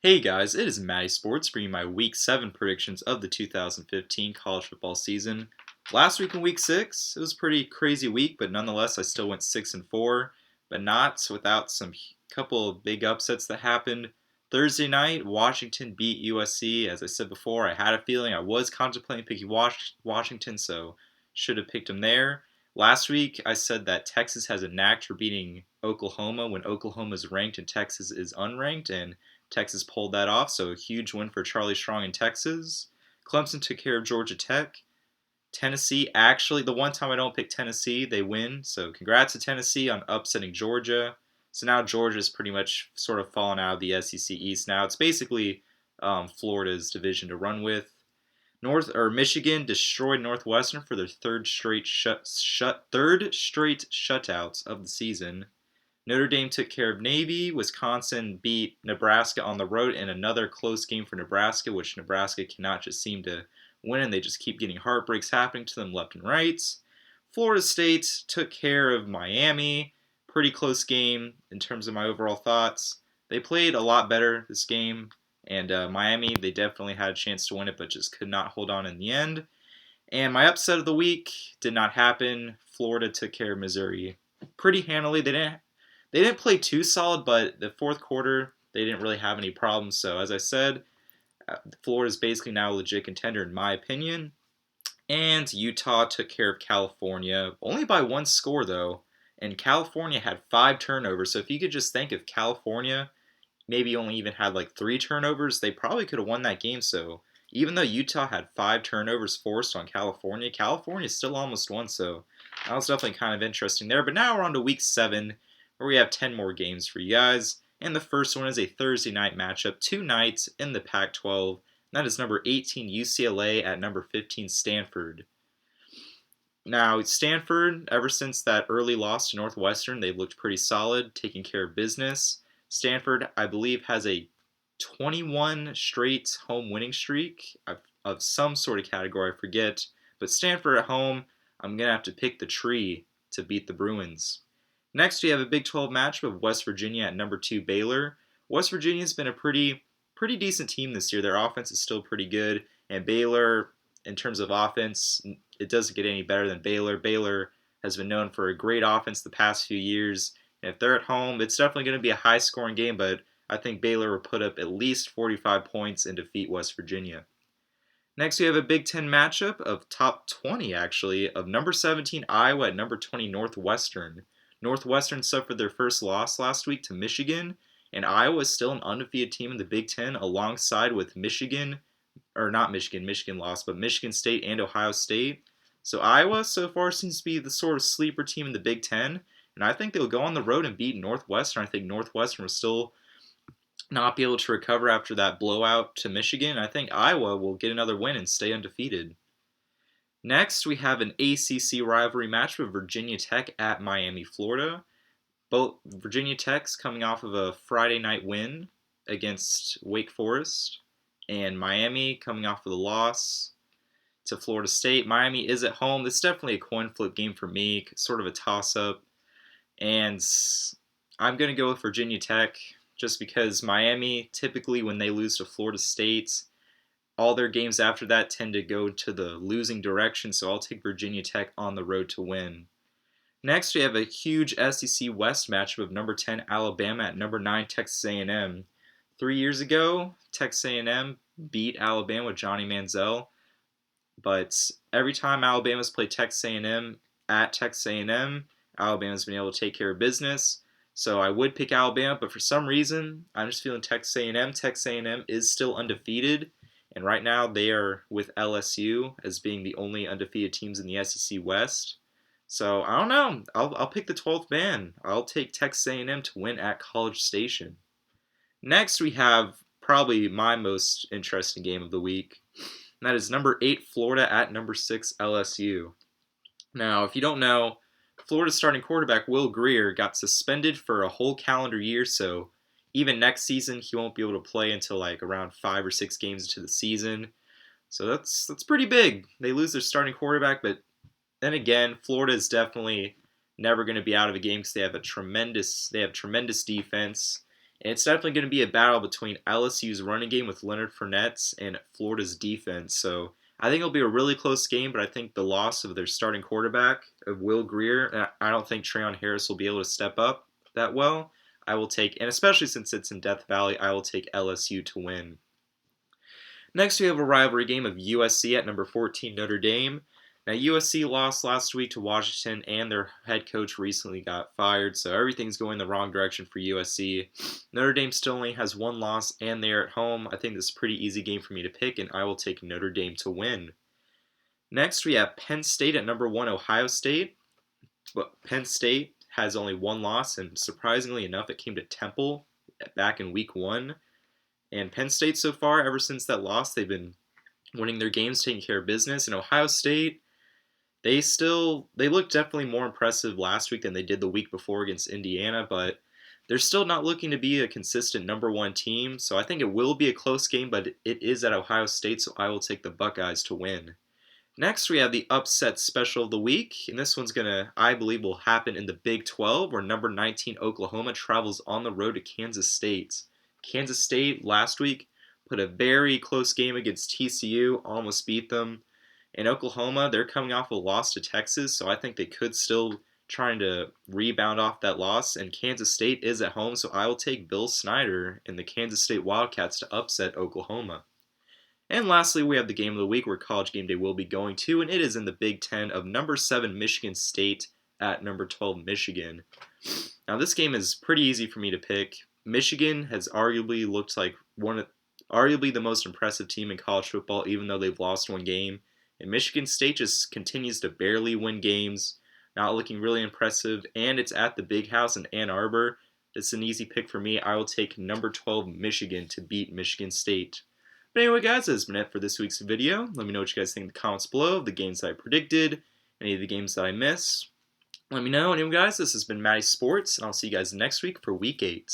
Hey guys, it is MattySports bringing my Week 7 predictions of the 2015 college football season. Last week in Week 6, it was a pretty crazy week, but nonetheless I still went 6-4, but not without some couple of big upsets that happened. Thursday night, Washington beat USC. As I said before, I had a feeling I was contemplating picking Washington, so should have picked them there. Last week, I said that Texas has a knack for beating Oklahoma when Oklahoma is ranked and Texas is unranked, and Texas pulled that off, so a huge win for Charlie Strong in Texas. Clemson took care of Georgia Tech. Tennessee, actually, the one time I don't pick Tennessee, they win. So congrats to Tennessee on upsetting Georgia. So now Georgia's pretty much sort of fallen out of the SEC East now. It's basically Florida's division to run with. Michigan destroyed Northwestern for their third straight shutouts of the season. Notre Dame took care of Navy. Wisconsin beat Nebraska on the road in another close game for Nebraska, which Nebraska cannot just seem to win, and they just keep getting heartbreaks happening to them left and right. Florida State took care of Miami. Pretty close game in terms of my overall thoughts. They played a lot better this game, and Miami, they definitely had a chance to win it, but just could not hold on in the end. And my upset of the week did not happen. Florida took care of Missouri pretty handily. They didn't play too solid, but the fourth quarter, they didn't really have any problems. So, as I said, Florida is basically now a legit contender, in my opinion. And Utah took care of California, only by one score, though. And California had 5 turnovers. So, if you could just think if California maybe only even had like 3 turnovers, they probably could have won that game. So, even though Utah had 5 turnovers forced on California, California still almost won. So, that was definitely kind of interesting there. But now we're on to week 7, where we have 10 more games for you guys. And the first one is a Thursday night matchup, 2 nights in the Pac-12. That is number 18 UCLA at number 15 Stanford. Now, Stanford, ever since that early loss to Northwestern, they've looked pretty solid, taking care of business. Stanford, I believe, has a 21 straight home winning streak of some sort of category, I forget. But Stanford at home, I'm going to have to pick the tree to beat the Bruins. Next, we have a Big 12 matchup of West Virginia at number 2 Baylor. West Virginia's been a pretty decent team this year. Their offense is still pretty good, and Baylor, in terms of offense, it doesn't get any better than Baylor. Baylor has been known for a great offense the past few years, and if they're at home, it's definitely going to be a high-scoring game, but I think Baylor will put up at least 45 points and defeat West Virginia. Next, we have a Big 10 matchup of top 20, actually, of number 17 Iowa at number 20 Northwestern. Northwestern suffered their first loss last week to Michigan, and Iowa is still an undefeated team in the Big Ten alongside with Michigan lost, but Michigan State and Ohio State. So Iowa so far seems to be the sort of sleeper team in the Big Ten, and I think they'll go on the road and beat Northwestern. I think Northwestern will still not be able to recover after that blowout to Michigan. I think Iowa will get another win and stay undefeated. Next, we have an ACC rivalry match with Virginia Tech at Miami, Florida. Both Virginia Tech's coming off of a Friday night win against Wake Forest, and Miami coming off of the loss to Florida State. Miami is at home. This is definitely a coin flip game for me, sort of a toss-up. And I'm going to go with Virginia Tech just because Miami, typically when they lose to Florida State, all their games after that tend to go to the losing direction, so I'll take Virginia Tech on the road to win. Next, we have a huge SEC West matchup of number 10 Alabama at number 9 Texas A&M. 3 years ago, Texas A&M beat Alabama with Johnny Manziel, but every time Alabama's played Texas A&M at Texas A&M, Alabama's been able to take care of business. So I would pick Alabama, but for some reason, I'm just feeling Texas A&M. Texas A&M is still undefeated, and right now they are with LSU as being the only undefeated teams in the SEC West. So I don't know. I'll pick the 12th man. I'll take Texas A&M to win at College Station. Next, we have probably my most interesting game of the week, and that is number 8 Florida at number 6 LSU. Now, if you don't know, Florida's starting quarterback Will Grier got suspended for a whole calendar year, so even next season he won't be able to play until like around 5 or 6 games into the season. So that's pretty big. They lose their starting quarterback, but then again, Florida is definitely never going to be out of a game because they have tremendous defense, And it's definitely going to be a battle between LSU's running game with Leonard Fournette and Florida's defense. So I think it'll be a really close game, but I think the loss of their starting quarterback, of Will Greer, and I don't think Trayon Harris will be able to step up that well. I will take, and especially since it's in Death Valley, I will take LSU to win. Next, we have a rivalry game of USC at number 14 Notre Dame. Now, USC lost last week to Washington, and their head coach recently got fired, so everything's going the wrong direction for USC. Notre Dame still only has one loss, and they're at home. I think this is a pretty easy game for me to pick, and I will take Notre Dame to win. Next, we have Penn State at number 1 Ohio State. But Penn State has only one loss, and surprisingly enough, it came to Temple back in week 1. And Penn State so far, ever since that loss, they've been winning their games, taking care of business. And Ohio State, they looked definitely more impressive last week than they did the week before against Indiana, but they're still not looking to be a consistent number 1 team. So I think it will be a close game, but it is at Ohio State, so I will take the Buckeyes to win. Next, we have the upset special of the week, and this one's I believe, will happen in the Big 12, where number 19 Oklahoma travels on the road to Kansas State. Kansas State last week put a very close game against TCU, almost beat them. And Oklahoma, they're coming off a loss to Texas, so I think they could still trying to rebound off that loss. And Kansas State is at home, so I will take Bill Snyder and the Kansas State Wildcats to upset Oklahoma. And lastly, we have the game of the week where College Game Day will be going to, and it is in the Big Ten of number 7 Michigan State at number 12 Michigan. Now, this game is pretty easy for me to pick. Michigan has arguably looked like arguably the most impressive team in college football, even though they've lost one game. And Michigan State just continues to barely win games, not looking really impressive, and it's at the Big House in Ann Arbor. It's an easy pick for me. I will take number 12 Michigan to beat Michigan State. But anyway, guys, that's been it for this week's video. Let me know what you guys think in the comments below, of the games that I predicted, any of the games that I missed. Let me know. Anyway, guys, this has been MattySports, and I'll see you guys next week for Week 8.